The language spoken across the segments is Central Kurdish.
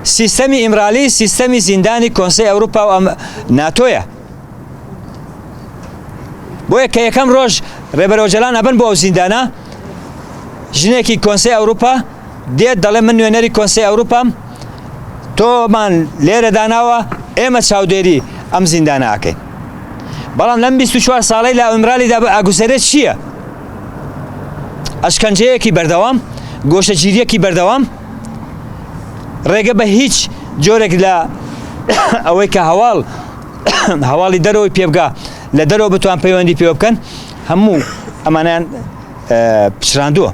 سیستمی ئیمرالی سیستمی زیندانی کۆنسەی ئەوروپا و ناتۆیە. بۆیە کە یەکەم ڕۆژ ڕێبەرۆجەلان ئەبن بۆ ئەو زیندانە، ژنێکی کۆنسەی ئەوروپا دێت دەڵێ من نوێنەری کۆنسەی ئەوروپام، تۆمان لێرە داناوە ئێمە چاودێری ئەم زیندانە ئاکەین. بەڵام لەم 24 ساڵەی لە ئیمرالیدا ئاگوزارێت چییە؟ ئەشکەنجەیەکی بەردەوام، گۆشەگیریەکی بەردەوام، ڕێگە بە هیچ جۆرێک لە ئەوەی کە هەواڵی دەرەوەی پێبگا لە دەرەوە بتوان پەیوەندی پێوە بکەن، هەموو ئەمانیان پچراندووە.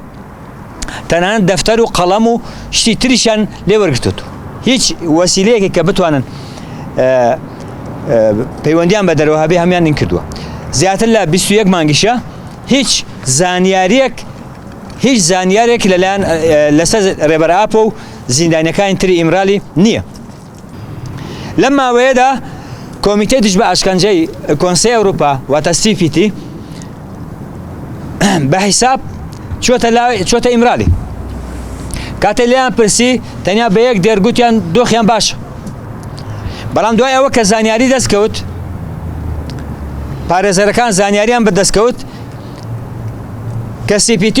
تەنانەت دەفتەر و قەڵەم و شتی تریشیان لێ وەرگرتووە. هیچ وەسیلەیەکی کە بتوانن پەیوەندیان بە دەرەوە هەبێ هەمیان نین کردووە. زیاتر لە 21 مانگیشە هیچ زانیارێک لەلایەن لەسەر ڕێبەرئاپۆ و زیندانیەکانی تری ئیمرالی نییە. لەم ماوەیەدا کۆمیتەی دژ بە ئاشکەنجەی کۆنسەی ئەوروپا واتە CPT بە حیساب چۆتە ئیمرالی. کاتێ لێیان پرسی تەنیا بە یەک دێرگوتیان دۆخیان باشە. بەڵام دوای ئەوە کە زانیاری دەستکەوت، پارێزەرەکان زانیاریان بەدەستکەوت کە CPT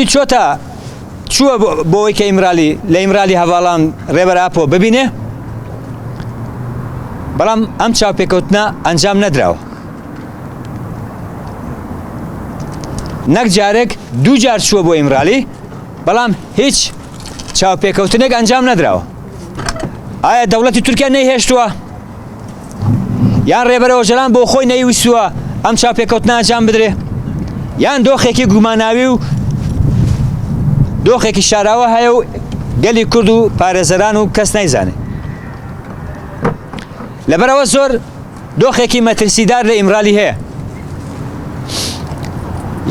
چووە بۆەوەی کە لە ئیمرالی هەواڵان ڕێبەرئاپۆ ببینێ، بەڵام ئەم چاوپێکەوتنە ئەنجام نەدراوە. نەک جارێک دوو جار چووە بۆ ئیمرالی، بەڵام هیچ چاوپێکەوتنێک ئەنجام نەدراوە. ئایا دەوڵەتی تورکیا نەیهێشتووە؟ یان ڕێبەرۆژەلان بۆ خۆی نەیویستووە ئەم چاوپێکەوتنە ئەنجام بدرێ؟ یان دۆخێکی گوماناوی و دۆخێکی شاراوە هەیە و گەلی کورد و پارێزەران و کەس نایزانێ؟ لەبەرەوە زۆر دۆخێکی مەترسیدار لە ئیمرالی هەیە.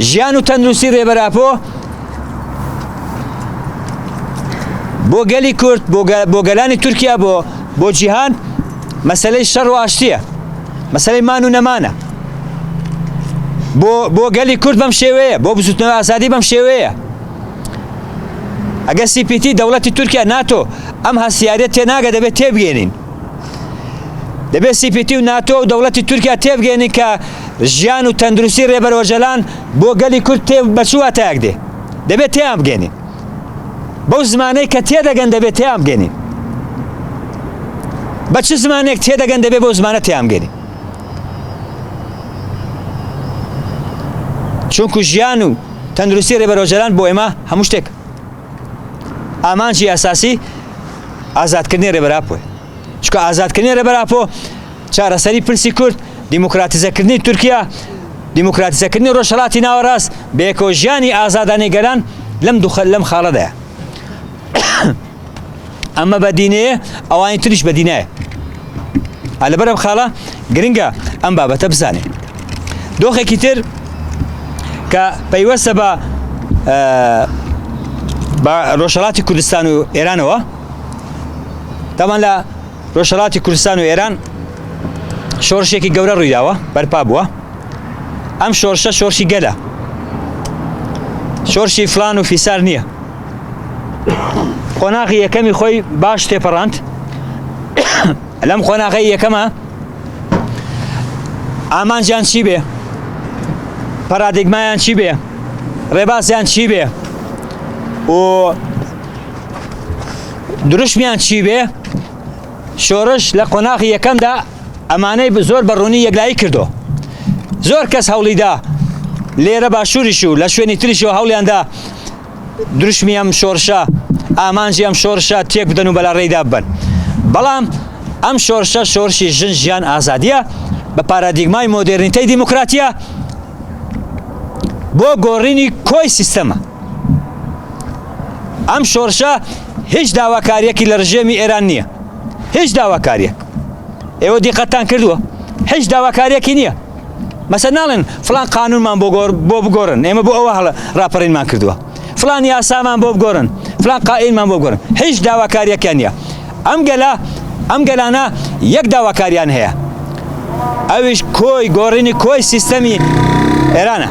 ژیان و تەندروستی ڕێبەرئاپۆ بۆ گەلی کورد، بۆ گەلانی تورکیا، بۆ جیهان مەسەلەی شەڕ و ئاشتیە، مەسەلەی مان و نەمانە. بۆ گەلی کورد بەم شێوەیە، بۆ بزوتنەوەی ئازادی بەم شێوەیە. ئەگەر CPT دەوڵەتی تورکیا ناتۆ ئەم هەسیارەت تێناگە دەبێت تێبگێنین. دەبێت CPT و ناتۆ و دەوڵەتی تورکیا تێبگێنین کە ژیان و تەندروستی ڕێبەرۆژەلان بۆ گەلی کورد بەچووە تایەک دێ، دەبێت تێیان بگێنین. بەو زمانەی کە تێدەگەن دەبێت تێیان بگێنین. بە چ زمانێک تێدەگەن دەبێت بەو زمانە تێیان بگێنین. چونکو ژیان و تەندروستی ڕێبەرۆژەلان بۆ ئێمە هەموو شتێک. ئامانجی ئاساسی ئازادکردنی ڕێبەرئاپۆ. چونکە ئازادکردنی ڕێبەرئاپۆ چارەسەری پرسی کورد، دیموکراتیزەکردنی تورکیا، دیموکراتیزەکردنی ڕۆژهەڵاتی ناوەڕاست، بەیەکەوە ژیانی ئازادانەیگەران لەم خاڵەدایە. ئەمە بەدینەیە، ئەوانی تریش بەدینایە. لەبەرەم خاڵە گرنگە ئەم بابەتە بزانێ. دۆخێکی تر کە پەیوەستە بە ڕۆژهەڵاتی کوردستان و ئێرانەوە، تامان لە ڕۆژهەڵاتی کوردستان و ئێران شۆڕشێکی گەورە ڕوویداوە، بەرپا بووە. ئەم شۆڕشە شۆڕشی گەلە، شۆڕشی فلان و فیسار نییە. قۆناغی یەکەمی خۆی باش تێپەڕاند. لەم قۆناغی یەکەمە ئامانجیان چی بێ، پەرادیگمایان چی بێ، ڕێبازیان چی بێ و دروشمیان چی بێ. شۆڕش لە قۆناغی یەکەمدا ئەمانەی زۆر بەڕوونی یەکلایی کردو. زۆر کەس هەوڵیدا لێرە باشووریش و لە شوێنی تریشەوە هەوڵیاندا دروشمی ئەم شۆڕشە، ئامانجی ئەم شۆڕشە تێک بدەن و بەلا ڕێیدا ببن. بەڵام ئەم شۆڕشە شۆڕشی ژیان ئازادیە بە پارادیگمای مۆدێرنیتەی دیموکراتیە بۆ گۆڕینی کۆی سیستەمە. ئەم شۆڕشە هیچ داواکاریەکی لە ڕژێمی ئێران نییە، هیچ داواکاریەک. ئێوە دیقەتان کردووە، هیچ داواکاریەکی نییە. مەسەڵەن ناڵێن فلان قانونمان بۆ بگۆڕن، ئێمە بۆ ئەوە ڕاپەڕینمان کردووە، فلان یاسامان بۆ بگۆڕن، فلان قائینمان بۆ بگۆڕن. هیچ داواکاریەکیان نییە. ئەم گەلانە یەک داواکاریان هەیە، ئەویش گۆڕینی کۆی سیستەمی ئێرانە.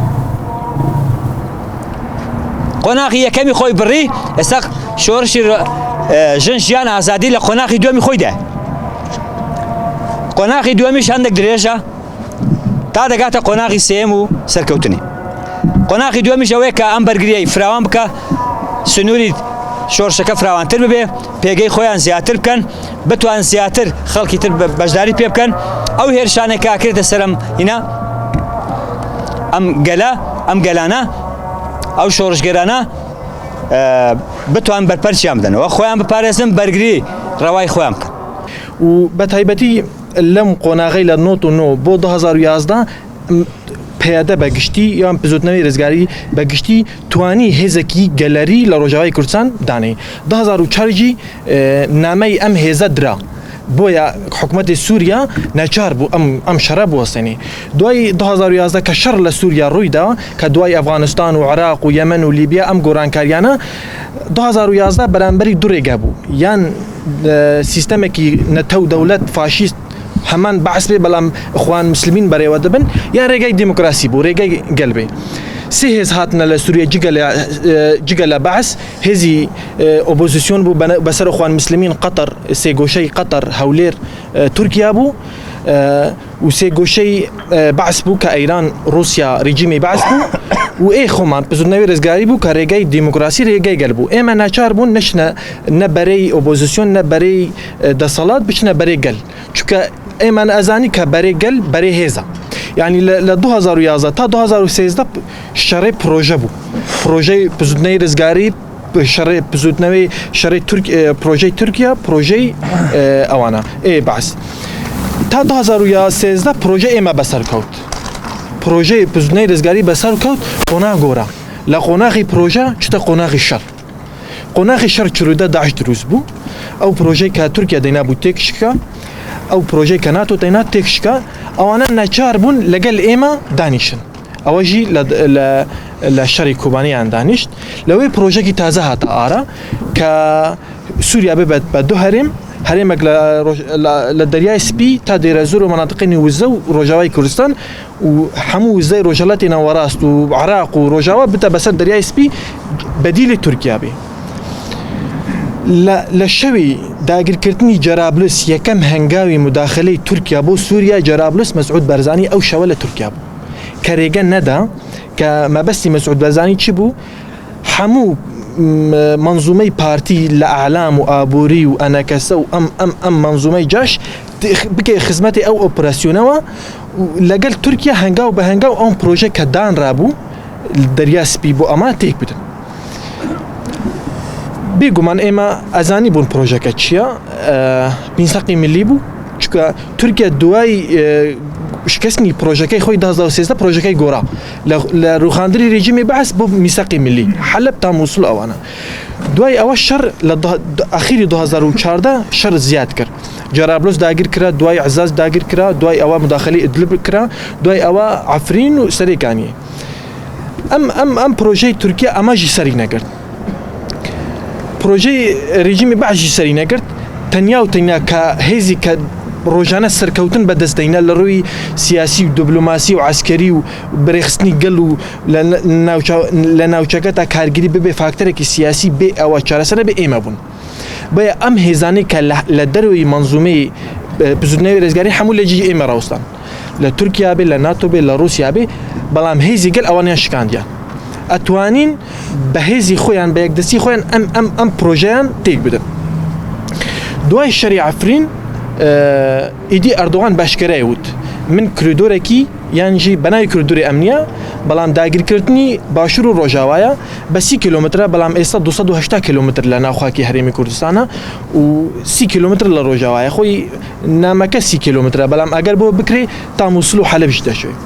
قۆناغی یەکەمی خۆی بڕی، ئێستا شۆڕشی ژنجیان ئازادی لە قۆناغی دووەمی خۆیدا قۆناغی دووەمیش هەندێک درێژە تا دەگاتە قۆناغی سێم و سەرکەوتنی قۆناغی دووەمیش ئەوەیە کە ئەم بەرگریەی فراوان بکە سنووری شۆڕشەکە فراوانتر ببێ پێگەی خۆیان زیاتر بکەن بتوان زیاتر خەڵکی تر بەشداری پێ بکەن ئەو هێرشانێک کاکرێتە سەرم هینا ئەم گەلانە ئەو شۆڕشگەرانە بتوان بەرپەرچیان بدەنەوە خۆیان بپارێزن بەرگری ڕەوای خۆیان بکەن و بەتایبەتی لەم قۆناغی لە 99 بۆ 2011 پەیادە بەگشتی یان پزوتنەوەی ڕزگاری بەگشتی توانی هێزێکی گەلەری لە ڕۆژاوای کوردستان دانەی 2004 نامەی ئەم هێزە درا بۆیە حکوومەتی سووریا ناچار بوو ئەم شەڕە بوەستێنێ دوای 2011 کە شەڕ لە سووریا ڕوویدا کە دوای ئەفغانستان و عێراق و یەمەن و لیبیا ئەم گۆڕانکاریانە 2011 بەرامبەری دوو ڕێگا بوو یان سیستەمێکی نەتەو دەوڵەت فاشیست هەمان بەعس بێ بەڵام ئەخوان مسلمین بەڕێوە دەبن یان ڕێگای دیموکراسی بوو ڕێگای گەلبێ سێ هێز هاتنە لە سووریا جگە لە بەعس هێزی ئۆپۆزیسیۆن بوو بەسەر ئەخوان مسلمین قەتەر سێگۆشەی قەتەر هەولێر تورکیا بوو و سێگۆشەی بەعس بوو کە ئەیران رووسیا ریژیمی بەعس بوو و ئێ خۆمان پزوتنەوەی ڕزگاری بوو کە ڕێگای دیموکراسی ڕێگای گەل بوو ئێمە ناچار بوون نەچنە نە بەرەی ئۆپۆزیسیۆن نە بەرەی دەسەڵات بچنە بەرەی گەل چونکە ئێمان ئەزانی کە بەرەی گەل بەرەی هێزە یعنی لە 2011 تا 2013 شەڕی پرۆژە بوو پرۆژەی پزوتنەوەی ڕزگاری پزوتنەوەی شەڕی پرۆژەی تورکیا پرۆژەی ئەوانە بەعس تا 2013 پرۆژە ئێمە بەسەر کەوت پرۆژەی پزوتنەوەی ڕزگاری بەسەر کەوت قۆناغ گۆڕا لە قۆناغی پرۆژە چتە قۆناغی شەڕ قۆناغی شەڕ چروودە داعش دروست بوو ئەو پرۆژەی کە تورکیا دەینا بوو تێکشکە ئەو پرۆژەی کە ناتۆ دەینا تێکشکە ئەوانە ناچار بوون لەگەل ئێمە دانیشن ئەوەژی لە شەڕی کوبانیان دانیشت لەوەی پرۆژێکی تازە هاتە ئارە کە سووریا ببێت بە دوو هەرێمێک لە دەریای سپی تا دێرەزور و مەناطقی وزە و ڕۆژاوای کوردستان و هەموو وزەی ڕۆژهەڵاتی ناوەڕاست و عێراق و ڕۆژاوا بتە بەسەر دەریای سپی بەدیلی تورکیا بێ لە شەوی داگیرکردنی جەرابلس یەکەم هەنگاوی مداخلەی تورکیا بۆ سووریا جەرابلس مەسعود بەرزانی ئەو شەوە لە تورکیا بوو کە ڕێگە نەدا کە مەبەستی مەسعود بەرزانی چی بوو هەموو منظومەی پارتی لە ئەعلام و ئابووری و ئەنەکەسە و ئەم منظومەی جاش بکەی خزمەتی ئەو ئۆپراسیۆنەوە لەگەڵ تورکیا هەنگاو بە هەنگاو ئەم پرۆژە کە دانرابوو دەریا سپی بۆ ئەمە تێک بدن بێگومان ئێمە ئەزانی بوون پرۆژەکە چییە میساقی ملی بوو چونکە تورکیا دوای شکستنی پرۆژەکەی خۆی 2013 پرۆژەکەی گۆڕا لە ڕوخاندری ڕێژیمی بەعس بۆ میساقی ملی حەلب تا مووسڵ ئەوانە دوای ئەوە شەڕ لە ئاخیری 2014 شەڕ زیاد کرد جەرابلس داگیر کرا دوای عزاز داگیر کرا دوای ئەوە مداخلەی ئیدلب کرا دوای ئەوە عەفرین و سەرێکانی ئەم پرۆژەی تورکیا ئەمەژی سەری نەکرد پرۆژەی ڕێژیمی بەعشی سەری نەکرد تەنیا و تەنیا کە هێزی کە ڕۆژانە سەرکەوتن بەدەستدەینە لە ڕووی سیاسی و دیبلۆماسی و عسکەری و بەرێخستنی گەل و لە ناوچەکە تا کارگیری ببێ فاکتەرێکی سیاسی بێ ئەوە چارەسەرە بێ ئێمە بوون بۆیە ئەم هێزانەی کە لە دەروی منظومەی پزوتنەوەی ڕێزگاری هەموو لە جێی ئێمە ڕاوستان لە تورکیا بێ لە ناتۆ بێ لە ڕووسیا بێ بەڵام هێزی گەل ئەوانیان شکاندیان ئەتوانین بە هێزی خۆیان بە یەکدەستی خۆیان ئەم پرۆژەیان تێک بدەن دوای شەڕی عەفرین ئیدی ئەردۆغان باشکرای وت من کریدۆرێکی یانجی بەناوی کریدۆری ئەمنیە بەڵام داگیرکردنی باشوور و ڕۆژاوایە بە 30 کیلۆمترە بەڵام ئێستا 280 کیلۆمتر لە ناوخاکی هەرێمی کوردستانە و 30 کیلۆمتر لە ڕۆژاوایە خۆی نامەکە 30 کیلۆمترە بەڵام ئەگەر بۆ بکرێ تا مووسڵ و حەلەبش دەچێت